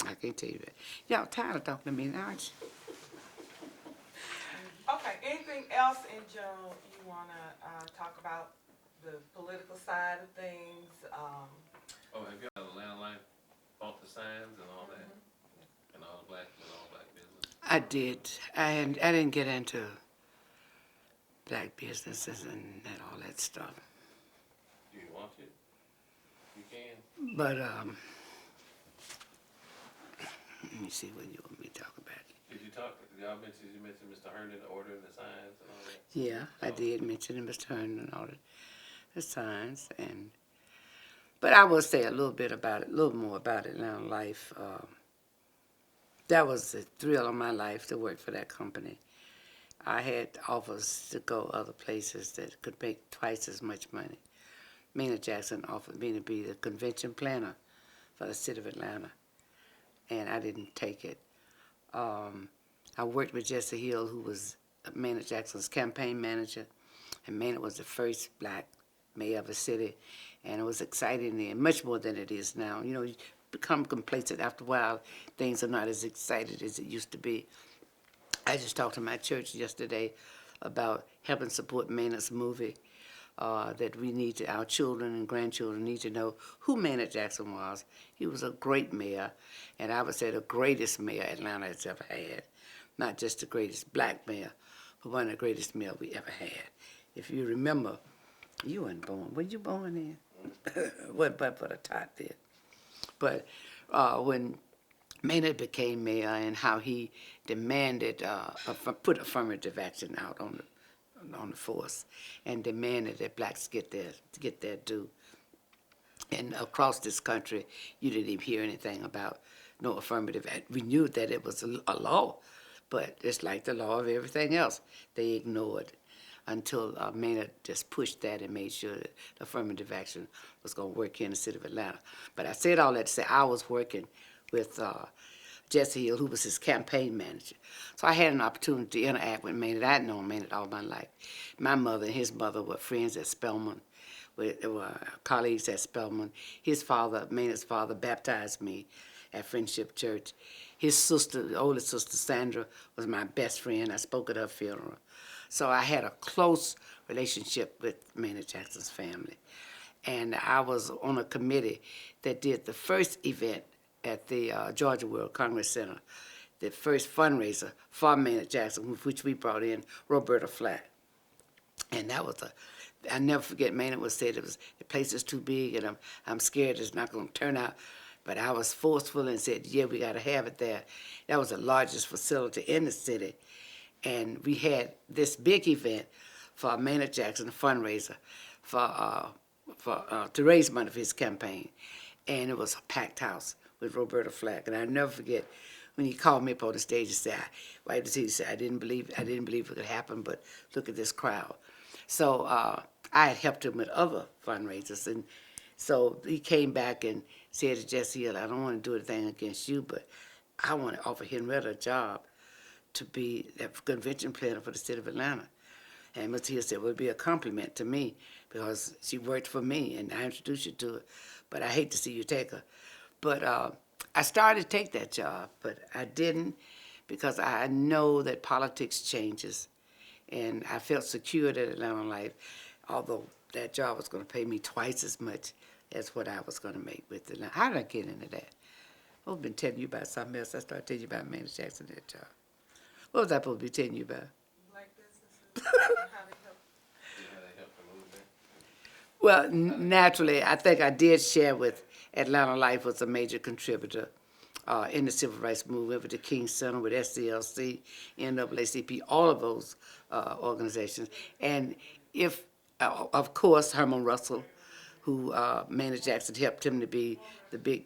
Okay.
I can't tell you that. Y'all tired of talking to me now, aren't you?
Okay, anything else in general you want to talk about? The political side of things?
Oh, have you got a landline, bought the signs and all that? And all black business?
I did. I didn't get into black businesses and all that stuff.
Do you want to? You can.
But, let me see what you want me to talk about.
Did you mention Mr. Herndon ordering the signs and all that?
Yeah, I did mention Mr. Herndon and all the signs, but I will say a little more about it now in life. That was the thrill of my life to work for that company. I had offers to go other places that could make twice as much money. Maynard Jackson offered me to be the convention planner for the city of Atlanta, and I didn't take it. I worked with Jesse Hill, who was Maynard Jackson's campaign manager, and Maynard was the first black mayor of a city, and it was exciting then, much more than it is now. You know, you become complacent after a while. Things are not as excited as it used to be. I just talked to my church yesterday about helping support Maynard's movie, that our children and grandchildren need to know who Maynard Jackson was. He was a great mayor, and I would say the greatest mayor Atlanta has ever had. Not just the greatest black mayor, but one of the greatest mayors we ever had. If you remember, you weren't born. Were you born then? What but for the tot did. But when Maynard became mayor and how he demanded, put affirmative action out on the force and demanded that blacks get their due. And across this country, you didn't even hear anything about no affirmative action. We knew that it was a law, but it's like the law of everything else. They ignored until Maynard just pushed that and made sure that affirmative action was going to work here in the city of Atlanta. But I said all that to say I was working with Jesse Hill, who was his campaign manager. So I had an opportunity to interact with Maynard. I had known Maynard all my life. My mother and his mother were friends at Spelman. They were colleagues at Spelman. His father, Maynard's father, baptized me at Friendship Church. His sister, the oldest sister, Sandra, was my best friend. I spoke at her funeral. So I had a close relationship with Maynard Jackson's family. And I was on a committee that did the first event at the Georgia World Congress Center, the first fundraiser for Maynard Jackson, which we brought in Roberta Flack. And that was I never forget, Maynard was said the place is too big and I'm scared it's not going to turn out. But I was forceful and said, yeah, we got to have it there. That was the largest facility in the city. And we had this big event for Maynard Jackson, a fundraiser, to raise money for his campaign. And it was a packed house with Roberta Flack. And I'll never forget when he called me up on the stage and said, he said, I didn't believe it could happen, but look at this crowd. So I had helped him with other fundraisers. And so he came back and said to Jesse Hill, I don't want to do anything against you, but I want to offer Henrietta a job to be a convention planner for the city of Atlanta. And Mr. Hill said, well, it'd be a compliment to me because she worked for me and I introduced you to her, but I hate to see you take her. But I started to take that job, but I didn't because I know that politics changes. And I felt secure at Atlanta Life, although that job was going to pay me twice as much as what I was going to make with Atlanta. How did I get into that? I've been telling you about something else. I started telling you about Manny Jackson that job. What was I supposed to be telling you about?
Black businesses and how they help.
See how they help the movement?
Well, naturally, I think I did share with Atlanta Life was a major contributor in the civil rights movement with the King Center, with SCLC, NAACP, all of those organizations. And if, of course, Herman Russell, who Maynard Jackson helped him to be the big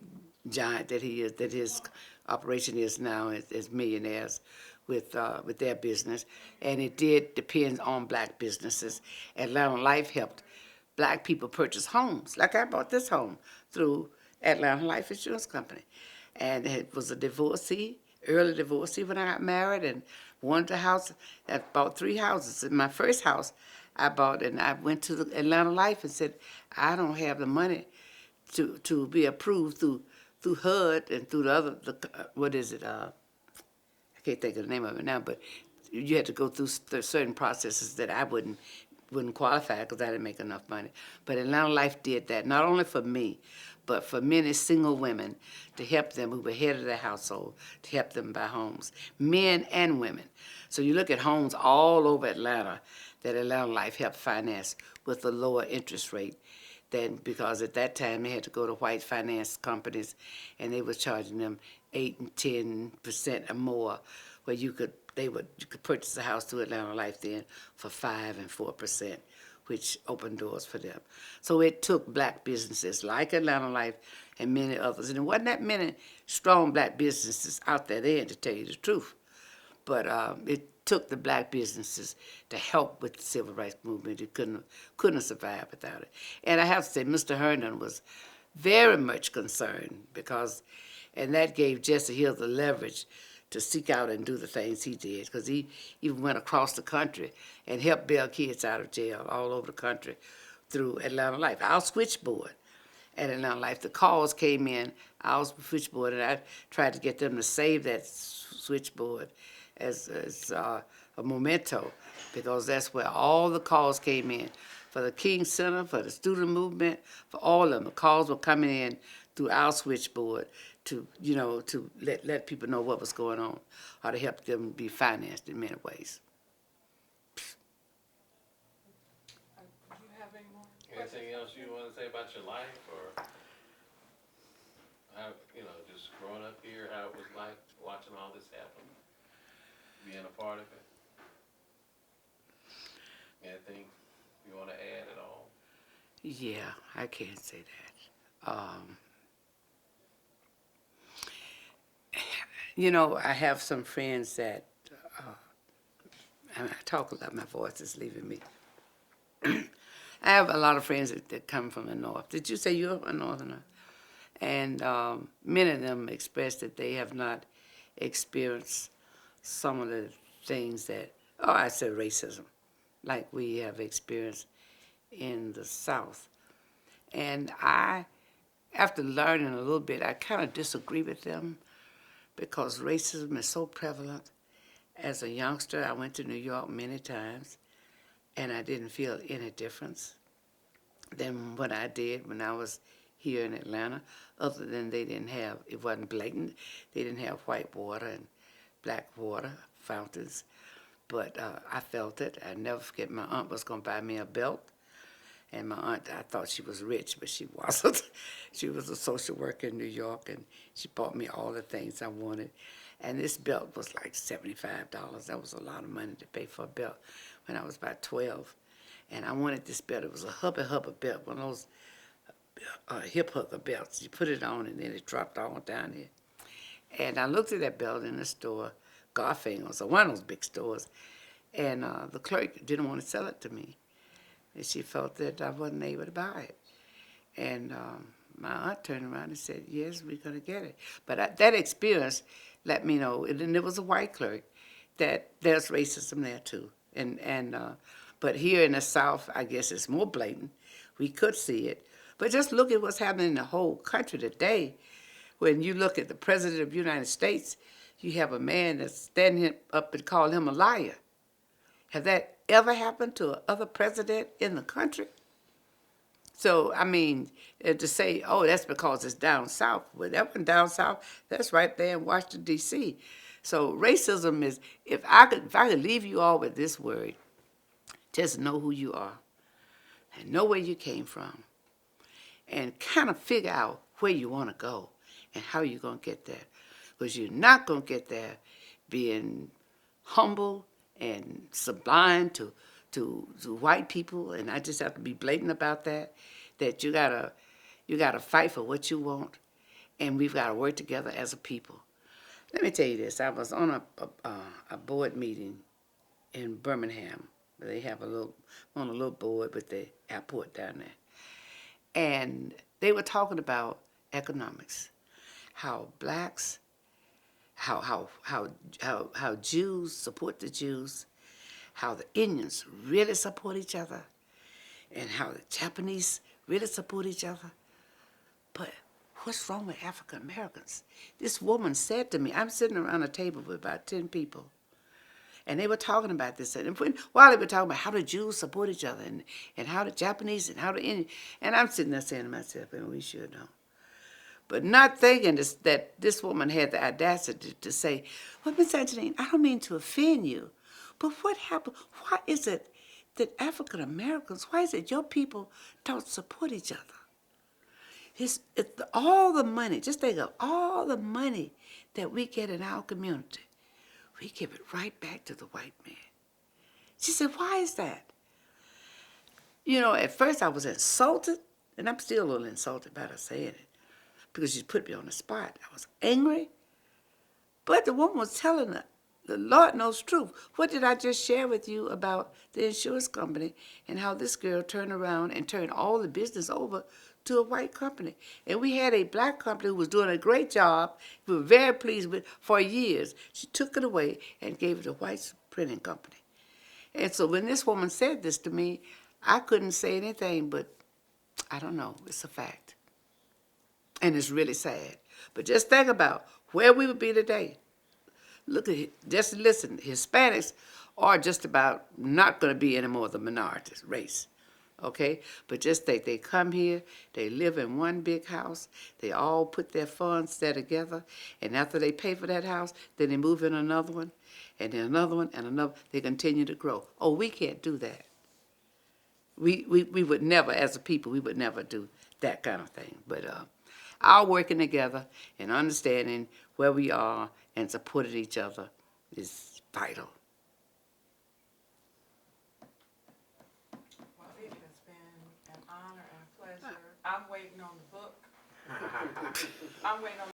giant that he is, that his operation is now as millionaires with their business. And it did depend on black businesses. Atlanta Life helped black people purchase homes. Like I bought this home through Atlanta Life Insurance Company. And it was a divorcee, early divorcee when I got married, and wanted a house. I bought 3 houses. In my first house, I bought, and I went to the Atlanta Life and said, I don't have the money to be approved through HUD and through the other, what is it, I can't think of the name of it now, but you had to go through certain processes that I wouldn't qualify because I didn't make enough money. But Atlanta Life did that, not only for me, but for many single women to help them who were head of their household, to help them buy homes, men and women. So you look at homes all over Atlanta that Atlanta Life helped finance with a lower interest rate than, because at that time they had to go to white finance companies and they was charging them 8 and 10% or more, where you could purchase a house through Atlanta Life then for 5 and 4%, which opened doors for them. So it took black businesses like Atlanta Life and many others, and there wasn't that many strong black businesses out there then, to tell you the truth. But it took the black businesses to help with the civil rights movement. It couldn't have survived without it. And I have to say, Mr. Herndon was very much concerned because, and that gave Jesse Hill the leverage to seek out and do the things he did, because he even went across the country and helped bail kids out of jail all over the country through Atlanta Life. Our switchboard at Atlanta Life, the calls came in, our switchboard, and I tried to get them to save that switchboard as a memento, because that's where all the calls came in. For the King Center, for the student movement, for all of them, the calls were coming in through our switchboard to let people know what was going on, or to help them be financed in many ways.
Do you have any more?
Anything else you want to say about your life, or how, just growing up here, how it was like watching all this happen, being a part of it? Anything you want to add at all?
Yeah, I can't say that. I have some friends that, and I talk a lot, my voice is leaving me. I have a lot of friends that come from the north. Did you say you're a northerner? And many of them express that they have not experienced some of the things that, I said racism, like we have experienced in the South. And after learning a little bit, I kind of disagree with them, because racism is so prevalent. As a youngster, I went to New York many times, and I didn't feel any difference than what I did when I was here in Atlanta, other than it wasn't blatant. They didn't have white water and black water fountains, but I felt it. I never forget, my aunt was going to buy me a belt, and my aunt, I thought she was rich, but she wasn't. She was a social worker in New York, and she bought me all the things I wanted. And this belt was like $75. That was a lot of money to pay for a belt when I was about 12. And I wanted this belt. It was a hubba belt, one of those hip hugger belts. You put it on, and then it dropped all down here. And I looked at that belt in the store, Garfingers, or one of those big stores, and the clerk didn't want to sell it to me. And she felt that I wasn't able to buy it. And my aunt turned around and said, yes, we're going to get it. But that experience let me know, and it was a white clerk, that there's racism there too. But here in the South, I guess it's more blatant. We could see it. But just look at what's happening in the whole country today. When you look at the President of the United States, you have a man that's standing up and call him a liar. Has that ever happened to another president in the country? So, I mean, to say, oh, that's because it's down south. Well, that wasn't down south. That's right there in Washington, D.C. So racism is, if I could leave you all with this word, just know who you are and know where you came from and kind of figure out where you want to go and how you're going to get there. Because you're not going to get there being humble and sublime to white people, and I just have to be blatant about that, that you gotta fight for what you want, and we've got to work together as a people. Let me tell you this. I was on a board meeting in Birmingham. They have on a little board with the airport down there. And they were talking about economics, how blacks, how Jews support the Jews, how the Indians really support each other, and how the Japanese really support each other. But what's wrong with African Americans? This woman said to me, I'm sitting around a table with about 10 people, and they were talking about this. And while they were talking about how the Jews support each other, and how the Japanese and how the Indians, and I'm sitting there saying to myself, and we should know. But not thinking that this woman had the audacity to say, well, Miss Antoinin, I don't mean to offend you, but what happened? Why is it that African Americans, why is it your people don't support each other? It's all the money, just think of all the money that we get in our community. We give it right back to the white man. She said, why is that? You know, at first I was insulted, and I'm still a little insulted by her saying it, because she put me on the spot. I was angry, but the woman was telling her, the Lord knows truth. What did I just share with you about the insurance company and how this girl turned around and turned all the business over to a white company? And we had a black company who was doing a great job, we were very pleased with for years. She took it away and gave it to a white printing company. And so when this woman said this to me, I couldn't say anything but, I don't know, it's a fact. And it's really sad. But just think about where we would be today. Look at it, just listen, Hispanics are just about not going to be any more the minority race, okay? But just think, they come here, they live in one big house, they all put their funds there together, and after they pay for that house, then they move in another one, and then another one, and another, they continue to grow. Oh, we can't do that. We would never, as a people, we would never do that kind of thing. But our working together and understanding where we are and supporting each other is vital.
Well, it has been an honor and a pleasure. I'm waiting on the book. I'm waiting on